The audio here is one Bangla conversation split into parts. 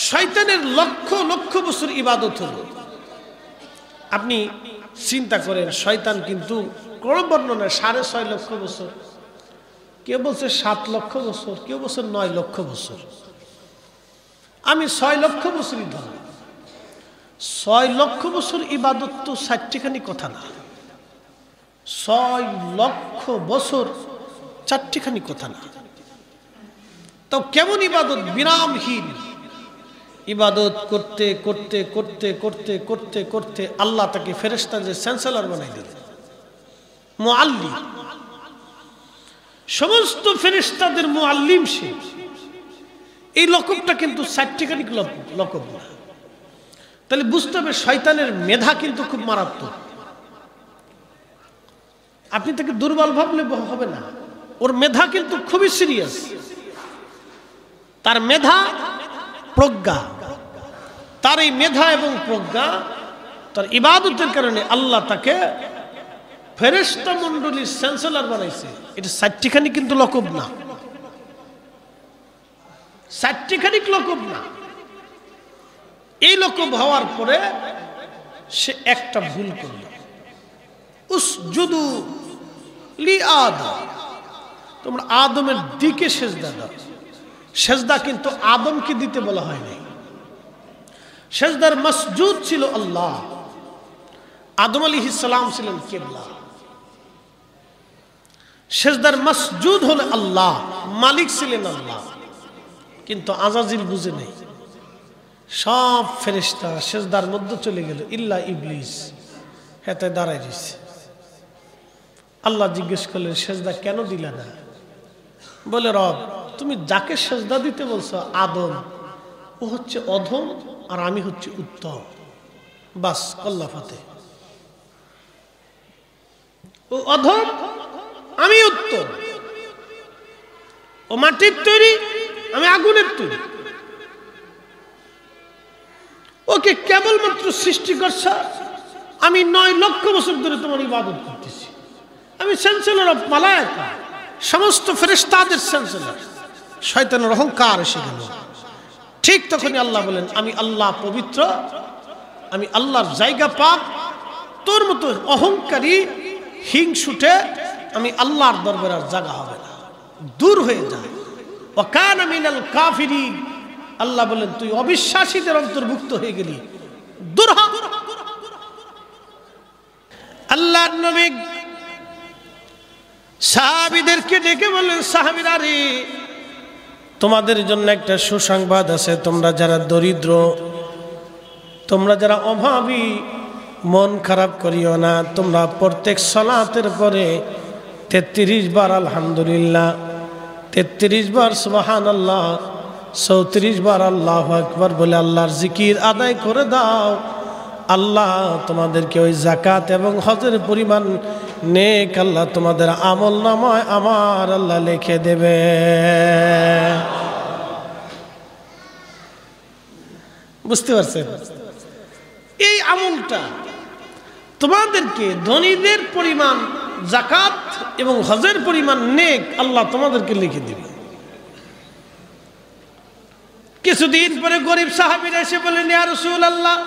শয়তানের লক্ষ লক্ষ বছর ইবাদত হলো। আপনি চিন্তা করেন, শয়তান কিন্তু কোন বর্ণনায় 6.5 লক্ষ বছর, কেউ বলছে 7 লক্ষ বছর, কেউ বলছে 9 লক্ষ বছর। আমি 6 লক্ষ বছরই ধরলাম। 6 লক্ষ বছর ইবাদত তো 4টিখানি কথা না। 6 লক্ষ বছর 4টিখানি কথা না। তো কেমন ইবাদত? বিরামহীন ইবাদত করতে করতে করতে করতে করতে করতে আল্লাহ তাকে ফেরেশতাদের চ্যান্সেলর বানাই দিলেন, মুআল্লিম। সমস্ত ফেরেশতাদের মুআল্লিম সে। এই লকবটা কিন্তু 4টিখানি লকব না। তাহলে বুঝতে হবে শয়তানের মেধা কিন্তু খুব মারাত্মক। আপনি তাকে দুর্বল ভাবলে হবে না, ওর মেধা কিন্তু খুবই সিরিয়াস। তার মেধা, প্রজ্ঞা, তার এই মেধা এবং প্রজ্ঞা, তার ইবাদতের কারণে আল্লাহ তাকে ফেরেশতা মণ্ডলীর চ্যান্সেলর বানাইছে। এটা 4টিখানি কিন্তু লকব না, 4টিখানি লকব না। এই লকব হওয়ার পরে সে একটা ভুল করল, উসজুদু লি আদম, তোমরা আদমের দিকে সেজদা দাও। সেজদা কিন্তু আদমকে দিতে বলা হয়নি। সেজদার মসজুদ ছিল আল্লাহ। আদম আলাইহিস সালাম ছিলেন কিবলা। সেজদার মসজুদ হলো আল্লাহ, মালিক ছিলেন আল্লাহ। কিন্তু আজাজিল বুঝে নেই, সব ফেরেশতা সেজদার মধ্যে চলে গেল, ইল্লা ইবলিস হেতে দাঁড়ায় রয়েছে। আল্লাহ জিজ্ঞেস করলেন, সেজদা কেন দিলা না? বলে, রব, তুমি যাকে সেজদা দিতে বলছো আদম, ও হচ্ছে অধম আর আমি হচ্ছে উত্তম। বাস, কল্লা ফাতে। ও অধম, আমি উত্তম। ও মাটির তৈরি, আমি আগুনের তৈরি। ওকে কেবলমাত্র সৃষ্টি করছ, আমি 9 লক্ষ বছর ধরে তোমার ইবাদত করতেছি। আমি চ্যান্সেলর অফ মালায়েকা, সমস্ত ফেরেশতাদের চ্যান্সেলর। শয়তানের অহংকার এসে গেল। ঠিক তখনই আল্লাহ বলেন, আমি আল্লাহ পবিত্র, আমি আল্লাহর জায়গা পাক। তোর মতো অহংকারী হিংসুটে আমি আল্লাহর দরবারে আর জায়গা হবে না, দূর হয়ে যায়। ওয়া কানা মিনাল কাফিরিন, আল্লাহ বলেন তুই অবিশ্বাসীদের অন্তর্ভুক্ত হয়ে গেলি, দূর হ। আল্লাহর নবী সাহাবীদেরকে ডেকে বললেন, সাহাবীরা রে, তোমাদের জন্য একটা সুসংবাদ আছে। তোমরা যারা দরিদ্র, তোমরা যারা অভাবী, মন খারাপ করিও না। তোমরা প্রত্যেক সালাতের পরে 33 বার আলহামদুলিল্লাহ, 33 বার সুবহানাল্লাহ, 34 বার আল্লাহু আকবার বলে আল্লাহর জিকির আদায় করে দাও। আল্লাহ তোমাদেরকে ওই যাকাত এবং হজের পরিমাণ নেক আল্লাহ তোমাদের আমল নামায় আমার আল্লাহ লিখে দেবে। বুঝতে পারছেন? এই আমলটা তোমাদেরকে ধনীদের পরিমাণ যাকাত এবং হজের পরিমাণ নেক আল্লাহ তোমাদেরকে লিখে দেবে। কিছুদিন পরে গরিব সাহাবীরা এসে বলেন, ইয়া রাসূলুল্লাহ,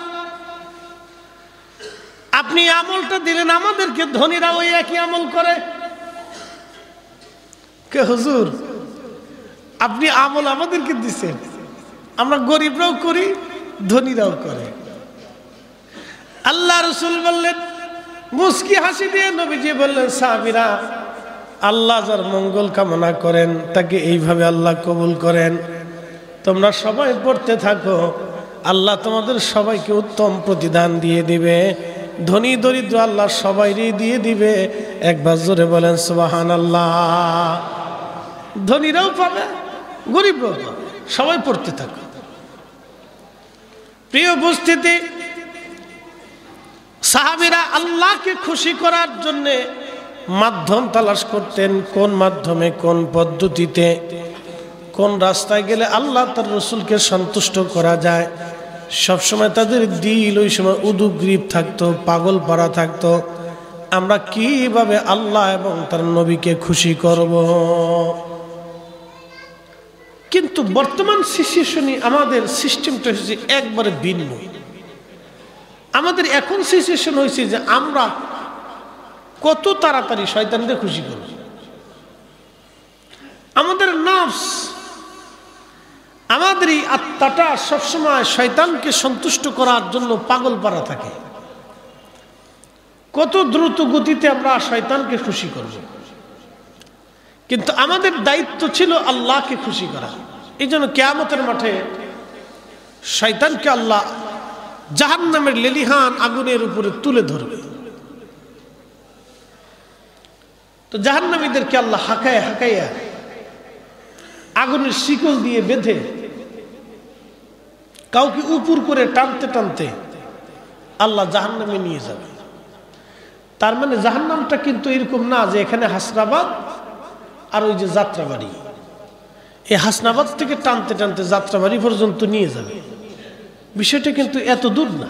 আপনি আমলটা দিলেন, আমাদেরকে ধনীরা ওই একই আমল করে। কে হুজুর, আপনি আমল আমাদেরকে দিচ্ছেন, আমরা গরিবরাও করি, ধনীরাও করে। আল্লাহ রাসূল বললেন, মুস্কি হাসি দিয়ে নবীজি বললেন, সাহাবীরা, আল্লাহ যার মঙ্গল কামনা করেন তাকে এইভাবে আল্লাহ কবুল করেন। তোমরা সবাই পড়তে থাকো, আল্লাহ তোমাদের সবাইকে উত্তম প্রতিদান দিয়ে দিবে। ধনী দরিদ্র আল্লাহ সবাইরই দিয়ে দিবে। একবার জোরে বলেন সুবহানাল্লাহ। ধনীরাও পাবে, গরিবরাও পাবে, সবাই পড়তে থাকো। প্রিয় উপস্থিতি, সাহাবীরা আল্লাহকে খুশি করার জন্যে মাধ্যম তালাশ করতেন। কোন মাধ্যমে, কোন পদ্ধতিতে, কোন রাস্তায় গেলে আল্লাহ তার রসুলকে সন্তুষ্ট করা যায়। সবসময় তাদের দিল ওই সময় উদুগ্রীব থাকতো, পাগল পাড়া থাকতো। আমরা কিভাবে আল্লাহ এবং তার নবীকে খুশি করব। কিন্তু বর্তমান সিচুয়েশনে আমাদের সিস্টেমটা হচ্ছে একবারে ভিন্ন। আমাদের এখন সিচুয়েশন হয়েছে যে আমরা কত তাড়াতাড়ি শয়তানদের খুশি করব। আমাদের নফস, আমাদের এই আত্মাটা সবসময় শয়তানকে সন্তুষ্ট করার জন্য পাগল পারা থাকে। কত দ্রুত গতিতে আমরা শয়তানকে খুশি করব, কিন্তু আমাদের দায়িত্ব ছিল আল্লাহকে খুশি করা। এই জন্য কিয়ামতের মাঠে শয়তানকে আল্লাহ জাহান্নামের লেলিহান আগুনের উপরে তুলে ধরবে। তো জাহান্নামীদেরকে আল্লাহ হাঁকায় হাঁকাইয়া আগুনের শিকল দিয়ে বেঁধে কাউকে উপর করে টানতে টানতে আল্লাহ জাহান্নামে নিয়ে যাবে। তার মানে জাহান্নামটা কিন্তু এরকম না যে এখানে হাসনাবাদ আর ওই যে যাত্রাবাড়ি, এই হাসনাবাদ থেকে টানতে টানতে যাত্রাবাড়ি পর্যন্ত নিয়ে যাবে। বিষয়টা কিন্তু এত দূর না।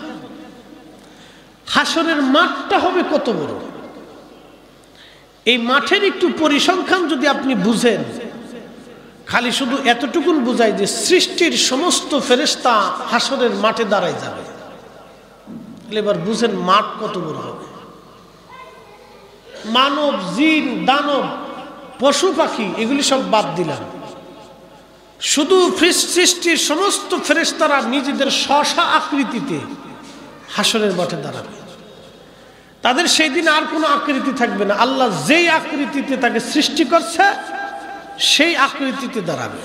হাসরের মাঠটা হবে কত বড়, এই মাঠের একটু পরিসংখ্যান যদি আপনি বুঝেন, খালি শুধু এতটুকুন বুঝায় যে সৃষ্টির সমস্ত ফেরেশতা হাসরের মাঠে দাঁড়ায় যাবে। এবার বুঝেন মাঠ কত বড় হবে। মানব, জিন, দানব, পশু পাখি এগুলি সব বাদ দিলাম, শুধু সৃষ্টির সমস্ত ফেরেশতারা নিজেদের স্ব আকৃতিতে হাসরের মাঠে দাঁড়াবে। তাদের সেই দিন আর কোনো আকৃতি থাকবে না। আল্লাহ যেই আকৃতিতে তাকে সৃষ্টি করছে সেই আকৃতিতে দাঁড়াবে।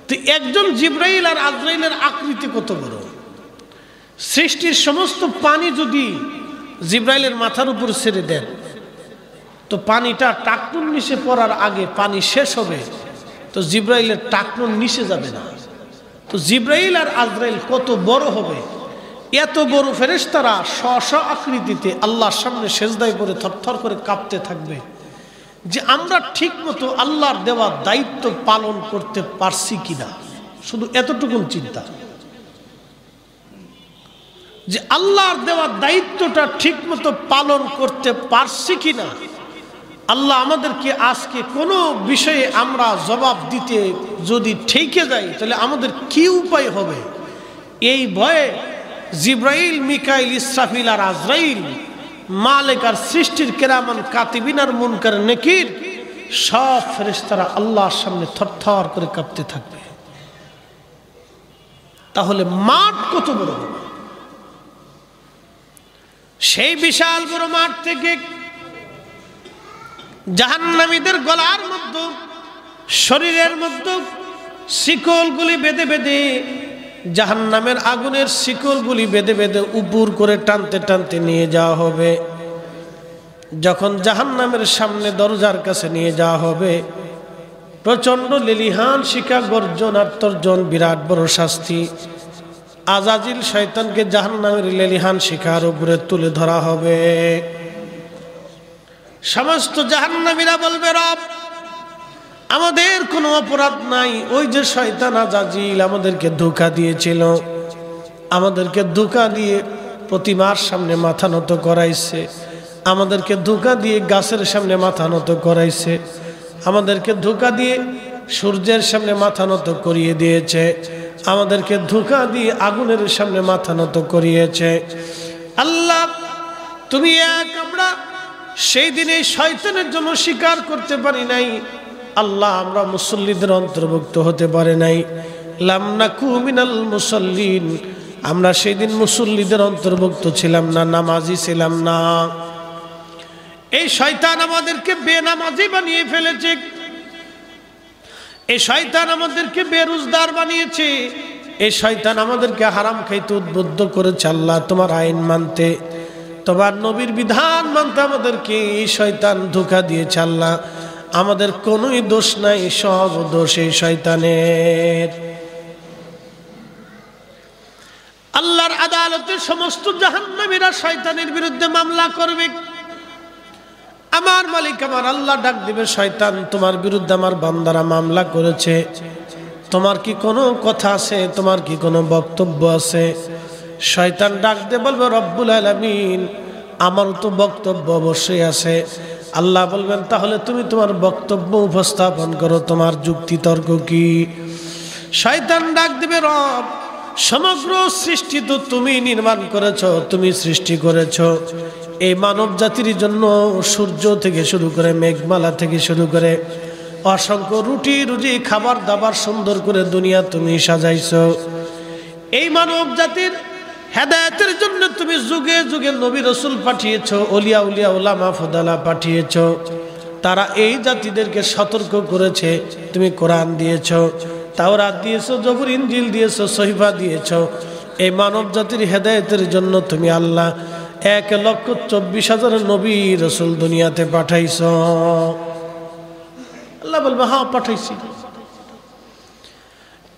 তো একজন জিবরাইল আর আজরাইলের আকৃতি কত বড়। সৃষ্টির সমস্ত পানি যদি জিবরাইলের মাথার উপর ছেড়ে দেন, তো পানিটা টাকনুর নিচে পড়ার আগে পানি শেষ হবে, তো জিবরাইলের টাকনুর নিচে যাবে না। তো জিবরাইল আর আজরাইল কত বড় হবে। এত বড় ফেরেশতারা স্ব আকৃতিতে আল্লাহর সামনে সেজদায় পড়ে থরথর করে কাঁপতে থাকবে যে আমরা ঠিক মতো আল্লাহর দেওয়া দায়িত্ব পালন করতে পারছি কিনা। শুধু এতটুকুন চিন্তা যে আল্লাহর দেওয়া দায়িত্বটা ঠিক মতো পালন করতে পারছি কিনা। আল্লাহ আমাদেরকে আজকে কোনো বিষয়ে আমরা জবাব দিতে যদি ঠেকে যাই, তাহলে আমাদের কি উপায় হবে। এই ভয়ে জিব্রাইল, মিকাইল, ইসরাফিল আর আজরাইল, মালিক আর সৃষ্টির কেরামান কাতিবিন আর মুনকার নেকির সব ফেরেশতারা আল্লাহর সামনে থরথর করে কাঁপতে থাকবে। তাহলে মাঠ কত বড় হবে। সেই বিশাল বড় মাঠ থেকে জাহান্নামীদের গলার মধ্যে, শরীরের মধ্যে শিকলগুলি বেঁধে বেঁধে, জাহান্নামের আগুনের শিকলগুলি বেঁধে বেঁধে উপর করে টানতে টানতে নিয়ে যাওয়া হবে। যখন জাহান্নামের সামনে দরজার কাছে নিয়ে যাওয়া হবে, প্রচন্ড লেলিহান শিখা গর্জন আর তর্জন, বিরাট বড় শাস্তি। আজাজিল শয়তানকে জাহান্নামের লেলিহান শিখার উপরে তুলে ধরা হবে। সমস্ত জাহান্নামীরা বলবে, রব আমাদের কোনো অপরাধ নাই, ওই যে শয়তান আজাজিল আমাদেরকে ধোঁকা দিয়েছিল, আমাদেরকে ধোঁকা দিয়ে প্রতিমার সামনে মাথা নত করাইছে, আমাদেরকে ধোঁকা দিয়ে গাছের সামনে মাথা নত করাইছে, আমাদেরকে ধোঁকা দিয়ে সূর্যের সামনে মাথা নত করিয়ে দিয়েছে, আমাদেরকে ধোঁকা দিয়ে আগুনের সামনে মাথা নত করিয়েছে। আল্লাহ তুমি এক, আমরা সেই দিনে শয়তানের জন্য স্বীকার করতে পারি নাই। আল্লাহ আমরা মুসল্লিদের অন্তর্ভুক্ত হতে পারে নাই। লাম নাকু মিনাল মুসাল্লিন, আমরা সেই দিন মুসল্লিদের অন্তর্ভুক্ত ছিলাম না, নামাজি ছিলাম না। এই শয়তান আমাদেরকে বেনামাজি বানিয়ে ফেলেছে, এই শয়তান আমাদেরকে বেরোজগার বানিয়েছে, এই শয়তান আমাদেরকে হারাম খাইতে উদ্বুদ্ধ করেছে। আল্লাহ তোমার আইন মানতে, তোমার নবীর বিধান মানতে আমাদেরকে এই শয়তান ধোঁকা দিয়েছে। আল্লাহ আমাদের কোনোই দোষ নাই, সব দোষ এই শয়তানের। আল্লাহর আদালতে সমস্ত জাহান্নামীরা শয়তানের বিরুদ্ধে মামলা করবে। আমার মালিক আমার আল্লাহ ডাক দিবে, শয়তান তোমার বিরুদ্ধে আমার বান্দারা মামলা করেছে, তোমার কি কোনো কথা আছে, তোমার কি কোনো বক্তব্য আছে? শয়তান ডাক দিয়ে বলবে, রব্বুল আলামিন আমার তো বক্তব্য অবশ্যই আছে। আল্লাহ বলবেন তাহলে তুমি তোমার বক্তব্য উপস্থাপন করো, তোমার যুক্তি তর্ক কি? শয়তান ডাক দিবে, রব সমগ্র সৃষ্টি তো তুমি নির্মাণ করেছো, তুমি সৃষ্টি করেছো। এই মানব জাতির জন্য সূর্য থেকে শুরু করে মেঘমালা থেকে শুরু করে অসংখ্য রুটি রুজি খাবার দাবার সুন্দর করে দুনিয়া তুমি সাজাইছো। এই মানব জাতির হেদায়েতের জন্য তুমি যুগে যুগে নবী রাসূল পাঠিয়েছো, ওলিয়া উলিয়া উলামা ফুদালা পাঠিয়েছো। তারা এই জাতিদেরকে সতর্ক করেছে। তুমি কোরআন দিয়েছো, তাওরাত দিয়েছো, জবুর ইনজিল দিয়েছো, সহিফা দিয়েছো। এই মানব জাতির হেদায়েতের জন্য তুমি আল্লাহ 1,24,000 নবী রাসূল দুনিয়াতে পাঠাইছো। আল্লাহ বলবে হ্যাঁ পাঠাইছি।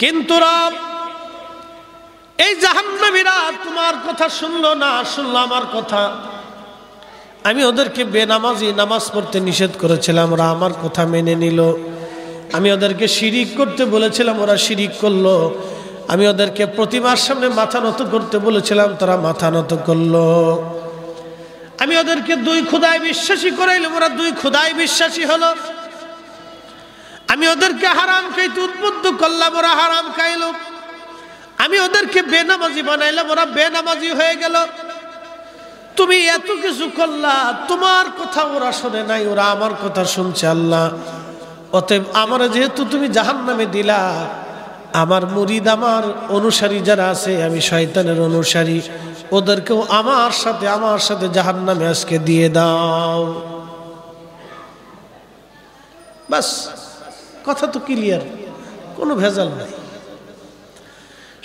কিন্তু রব এই জাহান্নামীরা তোমার কথা শুনলো না, শুনলো আমার কথা। আমি ওদেরকে বেনামাজি নামাজ পড়তে নিষেধ করেছিলাম, ওরা আমার কথা মেনে নিল। আমি ওদেরকে শিরিক করতে বলেছিলাম, ওরা শিরিক করলো। আমি ওদেরকে প্রতিমার সামনে মাথা নত করতে বলেছিলাম, তারা মাথা নত করলো। আমি ওদেরকে 2 খোদায় বিশ্বাসী করাইলাম, ওরা 2 খোদায় বিশ্বাসী হলো। আমি ওদেরকে হারাম খাইতে উদ্বুদ্ধ করলাম, ওরা হারাম খাইল। আমি ওদেরকে বেনামাজি বানাইলাম, ওরা বেনামাজি হয়ে গেল। তুমি এত কিছু করলা, তোমার কথা ওরা শোনে নাই, ওরা আমার কথা শুনছে আল্লাহ। অতএব আমার যেহেতু তুমি জাহান্নামে দিলা, আমার মুরিদ আমার অনুসারী যারা আছে, আমি শয়তানের অনুসারী, ওদেরকেও আমার সাথে জাহান্নামে আজকে দিয়ে দাও। বাস, কথা তো ক্লিয়ার, কোনো ভেজাল নাই।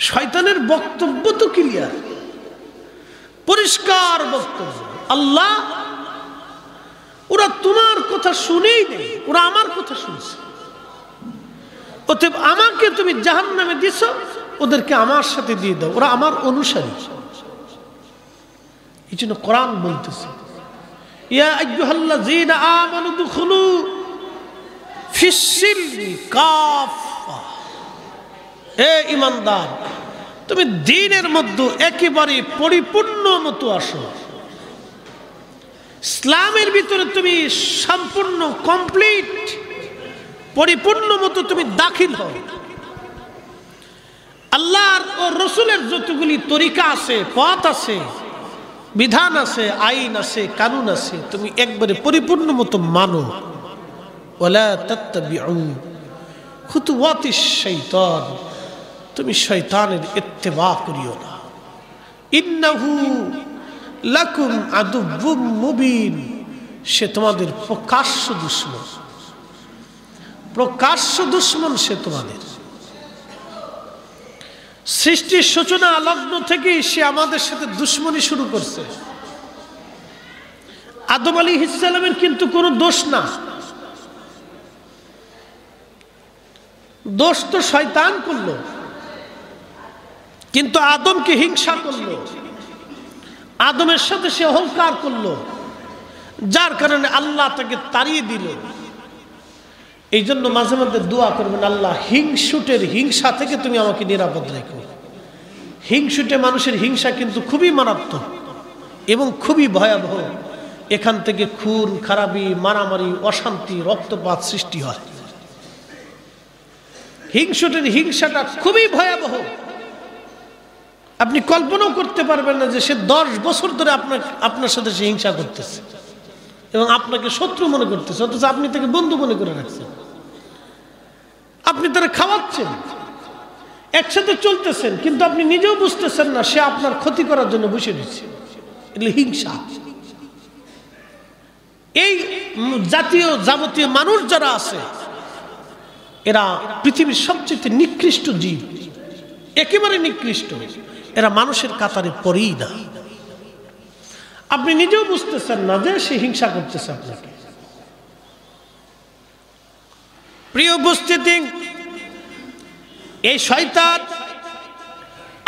শয়তানের বক্তব্য তো ক্লিয়ার, পরিষ্কার বক্তব্য। আল্লাহ ওরা তোমার কথা শুনেই নেই, ওরা আমার কথা শুনছে। অতএব আমাকে তুমি জাহান্নামে দিছো, ওদেরকে আমার সাথে দিয়ে দাও, ওরা আমার অনুসারী। এই জন্য কোরআন বলতেছে, ইয়া আইয়ুহাল্লাযীনা আমানু দুখুলু ফিস-সিলমি কাফা। হে ঈমানদার, তুমি দ্বীনের মধ্যে একেবারে পরিপূর্ণ মতো আসো। ইসলামের ভিতরে তুমি সম্পূর্ণ কমপ্লিট পরিপূর্ণ মতো তুমি দাখিল হও। আল্লাহর ও রাসূলের যতগুলি তরিকা আছে, পথ আছে, বিধান আছে, আইন আছে, কানুন আছে, তুমি একবারে পরিপূর্ণ মতো মানো। ওয়ালা তাত্তাবিউ খুতুওয়াতিশ শাইতান, তুমি শয়তানের ইত্তেবা করিও না। ইন্নাহু লাকুম আদুউম মুবিন, সে তোমাদের প্রকাশ্য দুশমন, প্রকাশ্য দুশমন সে তোমাদের। সৃষ্টির সূচনা লগ্ন থেকেই সে আমাদের সাথে দুশমনি শুরু করছে। আদম আলাইহিস সালামের কিন্তু কোনো দোষ না, দোষ তো শয়তান করলো। কিন্তু আদমকে হিংসা করলো, আদমের সাথে সে অহংকার করলো, যার কারণে আল্লাহ তাকে তাড়িয়ে দিল। এই জন্য মাঝে মাঝে দোয়া করবেন, আল্লাহ হিংসুটের হিংসা থেকে তুমি আমাকে নিরাপদ রেখো। হিংসুটে মানুষের হিংসা কিন্তু খুবই মারাত্মক এবং খুবই ভয়াবহ। এখান থেকে খুন খারাপি, মারামারি, অশান্তি, রক্তপাত সৃষ্টি হয়। হিংসুটের হিংসাটা খুবই ভয়াবহ। আপনি কল্পনাও করতে পারবেন না যে সে 10 বছর ধরে আপনার সাথে সে হিংসা করতেছে এবং আপনাকে শত্রু মনে করতেছে, অথচ আপনি তাকে বন্ধু মনে করে রাখছেন। আপনি তারা খাওয়াচ্ছেন, একসাথে চলতেছেন, কিন্তু আপনি নিজেও বুঝতেছেন না সে আপনার ক্ষতি করার জন্য বসে দিচ্ছে। এগুলো হিংসা। এই জাতীয় যাবতীয় মানুষ যারা আছে, এরা পৃথিবীর সবচেয়ে নিকৃষ্ট জীব, একেবারে নিকৃষ্ট। এরা মানুষের কাতারে পড়েই না। আপনি নিজেও বুঝতেছেন না যে সে হিংসা করতেছে আপনাকে। প্রিয় উপস্থিতি, এই শয়তান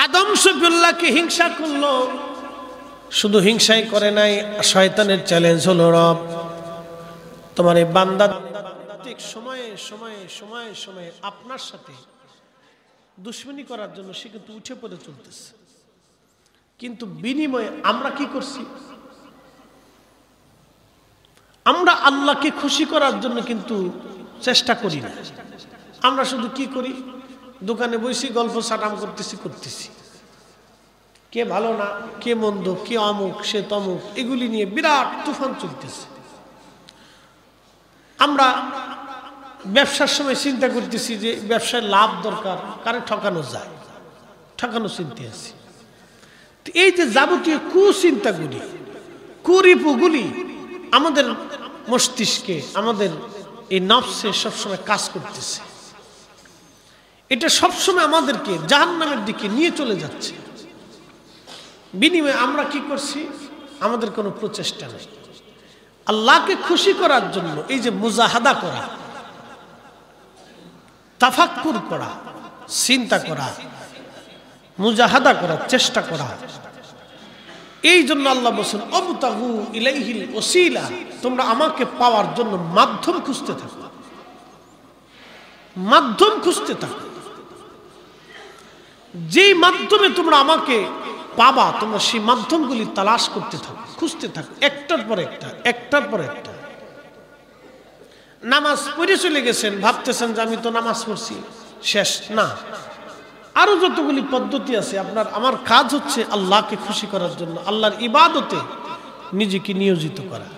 আদম সফিউল্লাহকে হিংসা করলো। শুধু হিংসাই করে নাই, শয়তানের চ্যালেঞ্জ হলো, রব তোমার এই বান্দা ঠিক সময়ে সময়ে সময়ে সময়ে আপনার সাথে দুশ্মনী করার জন্য সে কিন্তু উঠে পড়ে চলতেছে, কিন্তু বিনিময়ে আমরা কি করছি? আমরা আল্লাহকে খুশি করার জন্য কিন্তু চেষ্টা করি না। আমরা শুধু কি করি, দোকানে বসে গল্প সাটাম করতেছি, কে ভালো না, কে মন্দ, কে অমুক, সে তমুক, এগুলি নিয়ে বিরাট তুফান চলতেছে। আমরা ব্যবসার সময় চিন্তা করতেছি যে ব্যবসায় লাভ দরকার, কারে ঠকানো যায়, ঠকানো চিন্তা আছে। এই যে যাবতীয় কুচিন্তাগুলি, কুরিপুগুলি আমাদের মস্তিষ্কে, আমাদের এই নফসে সবসময় কাজ করতেছে। এটা সবসময় আমাদেরকে জাহান্নামের দিকে নিয়ে চলে যাচ্ছে। বিনিময়ে আমরা কি করছি? আমাদের কোনো প্রচেষ্টা নেই আল্লাহকে খুশি করার জন্য। এই যে মুজাহাদা করা, তাফাক্কুর করা, চিন্তা করা, মুজাহাদা করা, চেষ্টা করা, এই জন্য আল্লাহ বলেন অবতাগু ইলাইহিল ওসিলা, তোমরা আমাকে পাওয়ার জন্য মাধ্যম খুঁজতে থাকো, মাধ্যম খুঁজতে থাকো। যেই মাধ্যমে তোমরা আমাকে পাবা, তোমরা সেই মাধ্যমগুলি তালাশ করতে থাকো, খুঁজতে থাকো, একটার পর একটা, একটার পর একটা। নামাজ পড়ে চলে গেছেন, ভাবতেছেন যে আমি তো নামাজ পড়ছি, শেষ না। আরো যতগুলি পদ্ধতি আছে, আমার কাজ হচ্ছে আল্লাহকে খুশি করার জন্য, আল্লাহর ইবাদতে নিজেকে নিয়োজিত করা।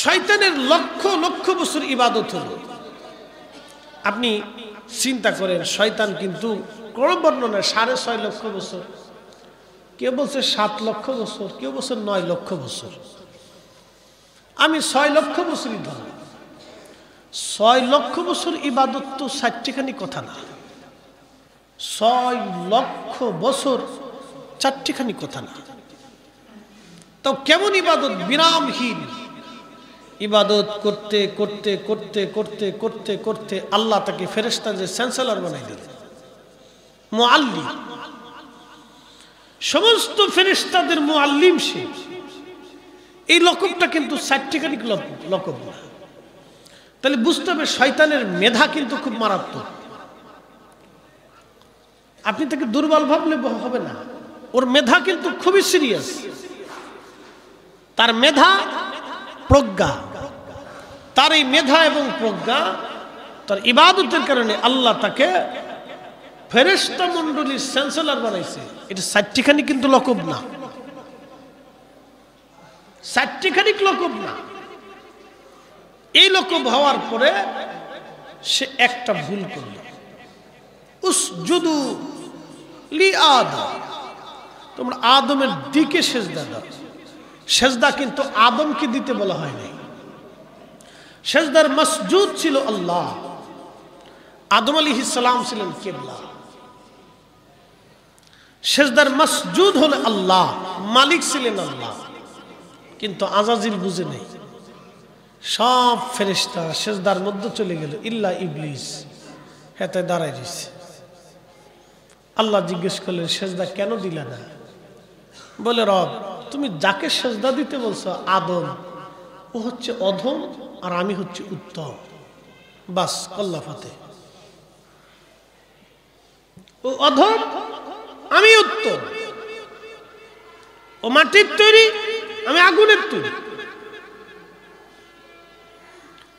শয়তানের লক্ষ লক্ষ বছর ইবাদত হলো। আপনি চিন্তা করেন, শয়তান কিন্তু ক্রমবর্ণনায় 6.5 লক্ষ বছর, কেউ বলছে 7 লক্ষ বছর, কেউ বলছে 9 লক্ষ বছর। আমি 6 লক্ষ বছরই ধরলাম। 6 লক্ষ বছর ইবাদত তো 4টিখানি কথা না। 6 লক্ষ বছর 4টিখানি কথা না। তো কেমন ইবাদত? বিরামহীন ইবাদত করতে করতে করতে করতে করতে করতে আল্লাহ তাকে ফেরেশতাদের চ্যান্সেলর বানাই দিলেন, মুআল্লিম। সমস্ত ফেরেশতাদের মুআল্লিম সে। এই লকবটা কিন্তু 4টিখানি লকব না। তাহলে বুঝতে হবে শয়তানের মেধা কিন্তু খুব মারাত্মক। আপনি তাকে দুর্বল ভাবলে হবে না, ওর মেধা কিন্তু খুবই সিরিয়াস। তার মেধা, প্রজ্ঞা, তার এই মেধা এবং প্রজ্ঞা, তার ইবাদতের কারণে আল্লাহ তাকে ফেরেশতা মণ্ডলীর চ্যান্সেলর বানাইছে। এটা 4টিখানি কিন্তু লকব না, 4টিখানি লকব না। এই লকব হওয়ার পরে সে একটা ভুল করল, উসজুদু লি আদম, তোমরা আদমের দিকে সেজদা দাও। সেজদা কিন্তু আদমকে দিতে বলা হয় নাই। সেজদার মসজুদ ছিল আল্লাহ। আদম আলাইহিস সালাম ছিলেন কিবলা। সেজদার মসজুদ হলো আল্লাহ, মালিক ছিলেন আল্লাহ। কিন্তু আজাজিল বুঝে নেই, সব ফেরেশতা সেজদার মধ্যে চলে গেল, ইল্লা ইবলিস হেতে দাঁড়াই রয়েছে। আল্লাহ জিজ্ঞেস করলেন, সেজদা কেন দিলা না? বলে, রব, তুমি যাকে সেজদা দিতে বলছো আদম, ও হচ্ছে অধম আর আমি হচ্ছে উত্তম। বাস, কল্লা ফাতে। ও অধম, আমি উত্তম। ও মাটির তৈরি, আমি আগুনের তৈরি।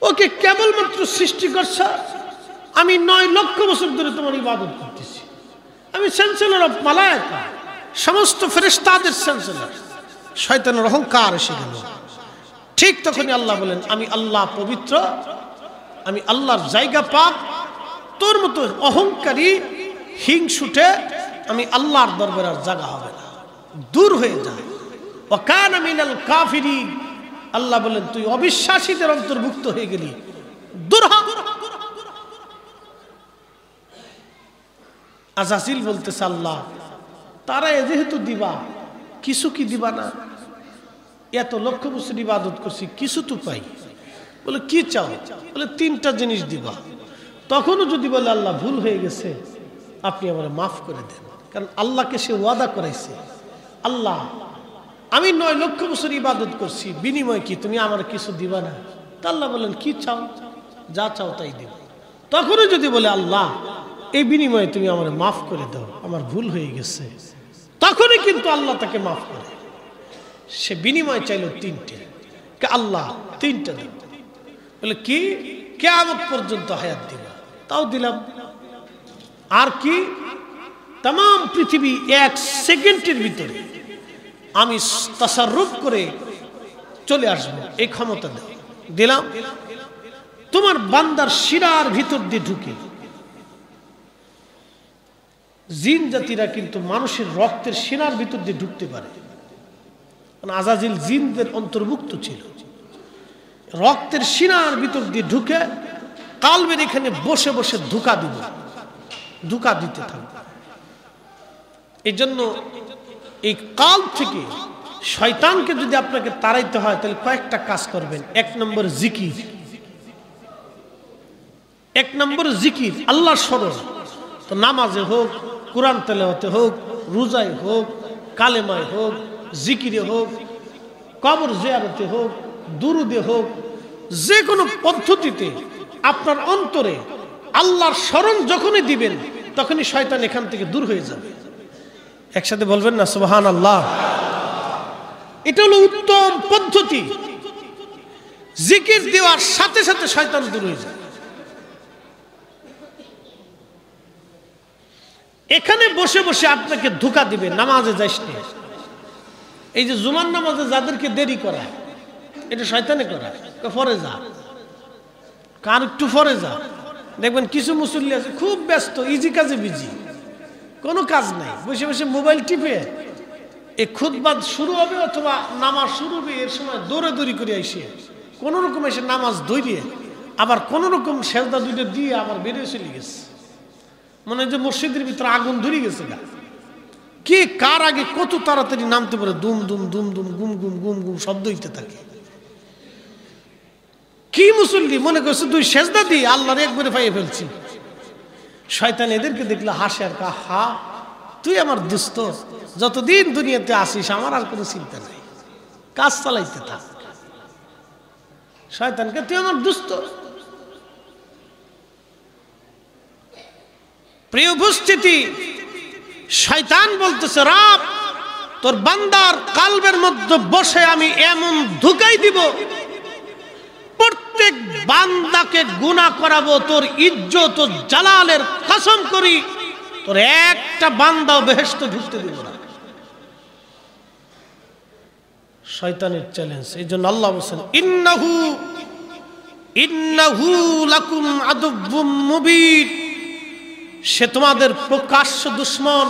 ওকে কেবলমাত্র সৃষ্টি করছ, আমি 9 লক্ষ বছর ধরে তোমার ইবাদত করতেছি। আমি চ্যান্সেলর অফ মালায়েকা, সমস্ত ফেরেশতাদের চ্যান্সেলর। শয়তানের অহংকার এসে গেল। ঠিক তখনই আল্লাহ বলেন, আমি আল্লাহ পবিত্র, আমি আল্লাহর জায়গা পাক। তোর মতো অহংকারী হিংসুটে আমি আল্লাহর দরবারে আর জায়গা হবে না, দূর হয়ে যায়। ওয়াকানা মিনাল কাফিরিন, আল্লাহ বলেন তুই অবিশ্বাসীদের অন্তর্ভুক্ত হয়ে গেলি, দূর হ। আজাজিল বলতেছে, আল্লাহ তারা যেহেতু দিবা, কিছু কি দিবা না? এত লক্ষ বছর ইবাদত করছি, কিছু তো পাই। বলে, কি চাও? বলে, 3টা জিনিস দিবা। তখনও যদি বলে আল্লাহ ভুল হয়ে গেছে, আপনি আমার মাফ করে দেন। কারণ আল্লাহকে সে ওয়াদা করাইছে, আল্লাহ আমি 9 লক্ষ বছর ইবাদত করছি, বিনিময় কি তুমি আমার কিছু দিবা না? তা আল্লাহ বলেন, কি চাও? যা চাও তাই দিব। তখনও যদি বলে আল্লাহ এই বিনিময়ে তুমি আমার মাফ করে দাও, আমার ভুল হয়ে গেছে, তখনই কিন্তু আল্লাহ তাকে মাফ করে। সে বিনিময় চাইল 3টে। আল্লাহ 3টা দিন, বলে কি কিয়ামত পর্যন্ত হায়াত দিব, তাও দিলাম। আর কি তাম পৃথিবী 1 সেকেন্ডের ভিতরে আমি তাসাররুফ করে চলে আসবো, এই ক্ষমতা দিলাম। তোমার বান্দার শিরার ভিতর দিয়ে ঢুকে, জিন জাতিরা কিন্তু মানুষের রক্তের শিরার ভিতর দিয়ে ঢুকতে পারে, আজাজিল জিনদের অন্তর্ভুক্ত ছিল। রক্তের শিরার ভিতর দিয়ে ঢুকে কালবের এখানে বসে বসে ধোঁকা দিব, ধোঁকা দিতে থাকবে। এই জন্য এই কাল থেকে শয়তানকে যদি আপনাকে তাড়াইতে হয় তাহলে কয়েকটা কাজ করবেন। 1 নম্বর জিকির, 1 নম্বর জিকির, আল্লাহর স্মরণ। তো নামাজে হোক, কোরআন তেলাওয়াতে হোক, রোজায় হোক, কালেমায় হোক, জিকিরে হোক, কবর জিয়ারতে হোক, দুরুদে হোক, যে কোনো পদ্ধতিতে আপনার অন্তরে আল্লাহর স্মরণ যখনই দিবেন তখনই শয়তান এখান থেকে দূর হয়ে যাবে। একসাথে বলবেন না সুবহানাল্লাহ। এটা হলো উত্তম পদ্ধতি। জিকির দেওয়ার সাথে সাথে শয়তান দূর হয়ে যায়। এখানে বসে বসে আপনাকে ধোঁকা দিবে, নামাজে যাইস না। এই যে জুমার নামাজে যাদেরকে দেরি করা, এটা শয়তানে করা। ফরে যা, কার একটু ফরে যা। দেখবেন কিছু মুসল্লি আছে খুব ব্যস্ত, ইজি কাজে বিজি, কোনো কাজ নাই, বসে বসে মোবাইল টিপে এই খুতবা শুরু হবে অথবা নামাজ শুরু হবে, এর সময় দৌড়াদৌড়ি করে আইসে কোন রকম এসে নামাজ ধরিয়ে আবার কোন রকম সেজদা 2টা দিয়ে আবার বেরিয়ে চলে গেছে। মনে হয় যে মসজিদের ভিতরে আগুন ধরে গেছে গা। কে কার আগে কত তাড়াতাড়ি নামতে পারে, দুম দুম দুম দুম গুম গুম গুম গুম শব্দ হইতে থাকে। কি মুসল্লি মনে করছে 2 সেজদা দিয়ে আল্লাহর একবারে পাইয়ে ফেলছি। শয়তান এদেরকে দেখলে হাসে আর কা, হা তুই আমার দোস্ত, যতদিন দুনিয়াতে আসিস আমার আর কোনো চিন্তা নাই, কাজ চালাইতে থাক। শয়তানকে তুই আমার দোস্ত। প্রিয় উপস্থিতি, শয়তান বলতেছে রব তোর বান্দার কালবের মধ্যে বসে আমি এমন ধোঁকাই দিব, প্রত্যেক বান্দাকে গুনাহ করাবো, তোর ইজ্জত ও জালালের কসম করি তোর একটা বান্দাও বেহেশতে ঢুকতে দিব না। শয়তানের চ্যালেঞ্জ। এই জন্য আল্লাহ বলেন ইন্নাহু লাকুম আদুব্বুম মুবিন, সে তোমাদের প্রকাশ্য দুশমন।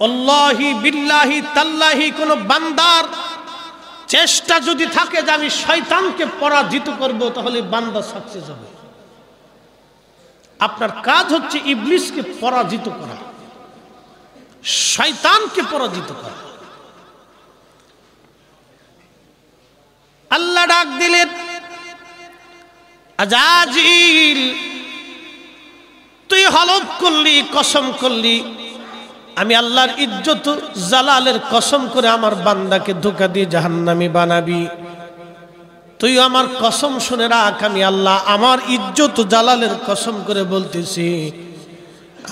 আল্লাহি বিল্লাহি তাল্লাহি, কোন বান্দার চেষ্টা যদি থাকে যে আমি শয়তানকে পরাজিত করব, তাহলে বান্দা সাকসেস হবে। আপনার কাজ হচ্ছে ইবলিসকে পরাজিত করা, শয়তানকে পরাজিত করা। আল্লাহ ডাক দিলেন আজাজিল, তুই হলফ করলি, কসম করলি, আমি আল্লাহর ইজ্জত জালালের কসম করে আমার বান্দাকে ধোঁকা দিয়ে জাহান্নামী বানাবি। তুই আমার কসম শুনে রাখ, আমি আল্লাহ আমার ইজ্জত জালালের কসম করে বলতেছি,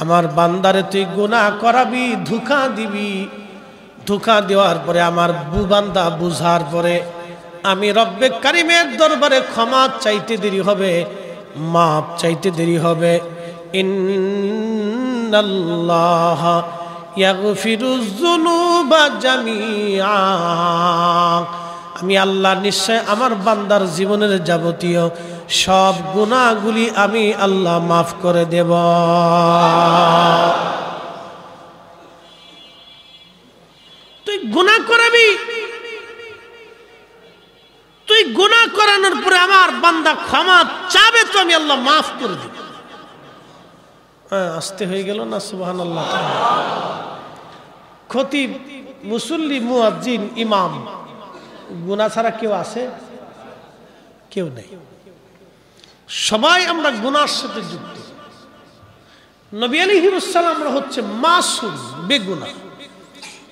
আমার বান্দারে তুই গুনাহ করাবি, ধোঁকা দিবি। ধোঁকা দেওয়ার পরে আমার বান্দা বুঝার পরে আমি রব্বে কারিমের দরবারে ক্ষমা চাইতে দেরি হবে, মাপ চাইতে দেরি হবে। ইন্নাল্লাহ ইয়াগফিরুয যুনুবা জামিআ, আমি আল্লাহ নিশ্চয় আমার বান্দার জীবনের যাবতীয় সব গুনাহগুলি আমি আল্লাহ মাফ করে দেব। তুই গুনাহ করাবি, তুই গুনাহ করানোর পরে আমার বান্দা ক্ষমা চাবে তো আমি আল্লাহ মাফ করে দেব। আসতে হয়ে গেল না সুবহানাল্লাহ। খতিব, মুসল্লি, মুয়াজ্জিন, ইমাম, গুনাহ ছাড়া কেউ আছে? কেউ নেই। সবাই আমরা গুনাহর সাথে যুক্ত। নবী আলাইহিস সালামরা হচ্ছে মাসুম, বেগুনাহ,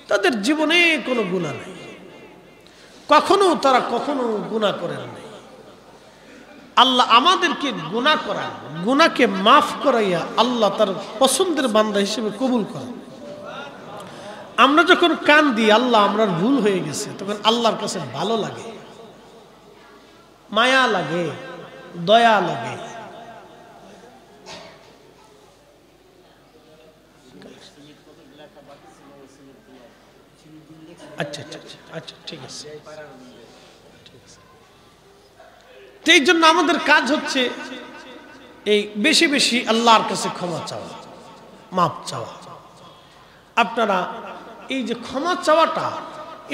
তাদের জীবনে কোনো গুনাহ নেই, তারা কখনো গুনাহ করেন নাই। আল্লাহ আমাদেরকে গুনাহ করান, গুনাহকে মাফ করাইয়া আল্লাহ তার পছন্দের বান্দা হিসেবে কবুল করেন। আমরা যখন কান দিই আল্লাহ আমরার ভুল হয়ে গেছে, তখন আল্লাহর কাছে ভালো লাগে, মায়া লাগে, দয়া লাগে। আচ্ছা আচ্ছা আচ্ছা আচ্ছা, ঠিক আছে। এই জন্য আমাদের কাজ হচ্ছে এই বেশি বেশি আল্লাহর কাছে ক্ষমা চাওয়া, মাপ চাওয়া। আপনারা এই যে ক্ষমা চাওয়াটা,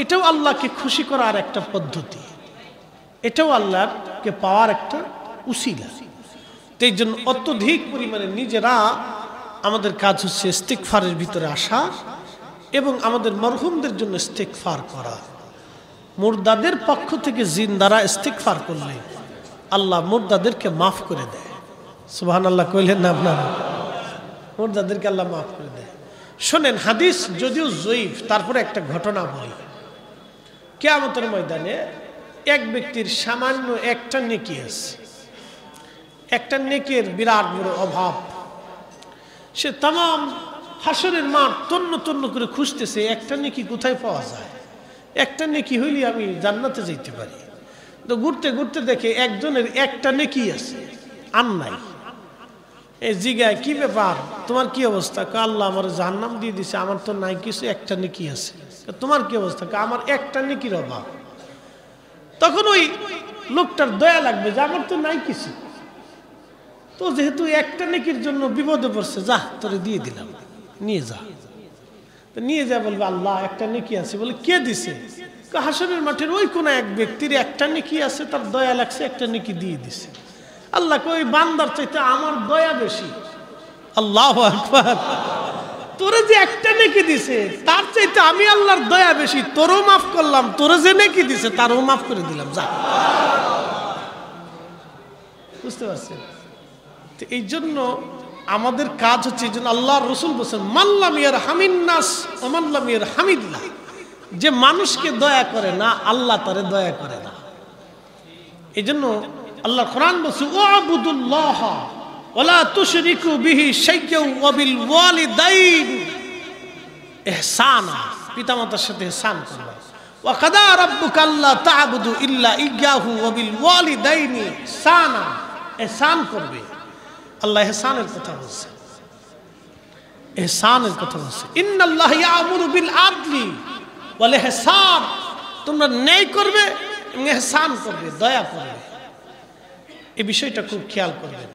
এটাও আল্লাহকে খুশি করার একটা পদ্ধতি, এটাও আল্লাহকে পাওয়ার একটা উসিলা। এই জন্য অত্যধিক পরিমাণে নিজেরা আমাদের কাজ হচ্ছে ইস্তিগফারের ভিতরে আসা এবং আমাদের মরহুমদের জন্য ইস্তিগফার করা। মুর্দাদের পক্ষ থেকে জিন্দারা ইস্তিগফার করলে আল্লাহ মুর্দাদেরকে মাফ করে দেয়। সুবহানাল্লাহ কইলেন না আপনারা? মুর্দাদেরকে আল্লাহ মাফ করে দেয়। শোনেন, হাদিস যদিও জয়ীফ, তারপরে একটা ঘটনা বলি। কিয়ামতের ময়দানে এক ব্যক্তির সামান্য একটা নেকি আছে, একটা নেকের বিরাট বড় অভাব। সে তাম হাসরের মাঠ তন্ন তন্ন করে খুঁজতেছে একটা নেকি কোথায় পাওয়া যায়, একটা নেকি হইলে আমি জান্নাতে যাইতে পারি। তো ঘুরতে ঘুরতে দেখে একজনের একটা নেকি আছে, আর নাই। এই জিগায়, কি ব্যাপার, তোমার কি অবস্থা? আল্লাহ আমার জাহান্নাম দিয়ে দিছে, আমার তো নাই কিছু, একটা নেকি আছে। তোমার কি অবস্থা? আমার একটা নেকির অভাব। তখন ওই লোকটার দয়া লাগবে যে আমার তো নাই কিছু, তো যেহেতু একটা নেকির জন্য বিপদে পড়ছে, যা তোরে দিয়ে দিলাম, নিয়ে যা। নিয়ে যা বলবে আল্লাহ একটা নেকি আছে। বলে কে দিছে? হাসরের মাঠের ওই কোন এক ব্যক্তির একটা নেকি আছে, তার দয়া লাগছে, একটা নেকি দিয়ে দিছে। আল্লাহ ওই বান্দার চাইতে আমার দয়া বেশি। আল্লাহু আকবার। তোরে যে একটা নেকি দিছে তার চাইতে আমি আল্লাহর দয়া বেশি, তোরও মাফ করলাম, তোরে যে নেকি দিছে তারও মাফ করে দিলাম, যা। বুঝতে পারছেন? এই জন্য আমাদের কাজ হচ্ছে, এই জন্য আল্লাহর রাসূল বলেছেন মাল্লাম ইয়ারহামিন নাস ওয়া মাল্লাম ইয়ারহামিল্লাহ, যে মানুষকে দয়া করে না আল্লাহ তারে দয়া করে না। এই জন্য আল্লাহ কোরআন বলছে ওয়াবুদুল্লাহ ওয়ালা তুশরিকু বিহি শাইয়্যান ওয়া বিল ওয়ালিদাইন ইহসানা, পিতামাতার সাথে ইহসান করবে। ওয়া কাদা রাব্বুকা আল্লা তা'বুদু ইল্লা ইয়্যাহু ওয়া বিল ওয়ালিদাইনি ইহসানা, ইহসান করবে। আল্লাহ ইহসানের কথা বলছে, ইহসানের কথা বলছে। ইন্নাল্লাহ ইয়া'মুরু বিল আদলি ওয়াল ইহসান, তোমরা ন্যায় করবে এবং ইহসান করবে, দয়া করবে। এই বিষয়টা খুব খেয়াল করবেন।